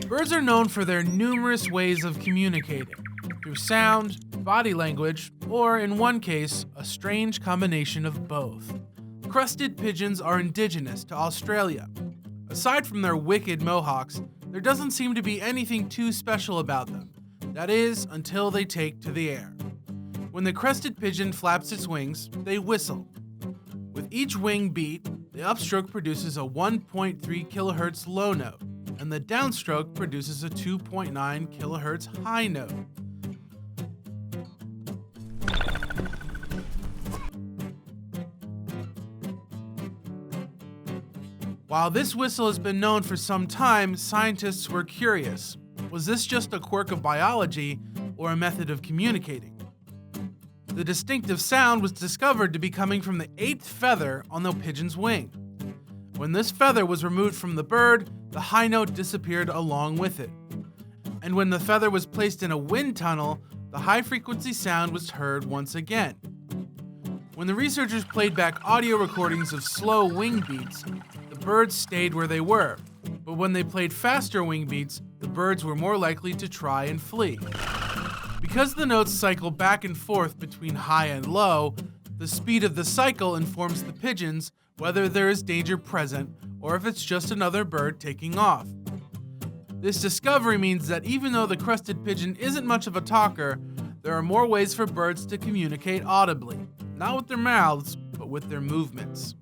Birds are known for their numerous ways of communicating, through sound, body language, or in one case, a strange combination of both. Crested pigeons are indigenous to Australia. Aside from their wicked mohawks, there doesn't seem to be anything too special about them. That is, until they take to the air. When the crested pigeon flaps its wings, they whistle. With each wing beat, the upstroke produces a 1.3 kHz low note, and the downstroke produces a 2.9 kHz high note. While this whistle has been known for some time, scientists were curious. Was this just a quirk of biology or a method of communicating? The distinctive sound was discovered to be coming from the 8th feather on the pigeon's wing. When this feather was removed from the bird, the high note disappeared along with it. And when the feather was placed in a wind tunnel, the high-frequency sound was heard once again. When the researchers played back audio recordings of slow wing beats, the birds stayed where they were. But when they played faster wing beats, the birds were more likely to try and flee. Because the notes cycle back and forth between high and low, the speed of the cycle informs the pigeons whether there is danger present or if it's just another bird taking off. This discovery means that even though the crested pigeon isn't much of a talker, there are more ways for birds to communicate audibly, not with their mouths, but with their movements.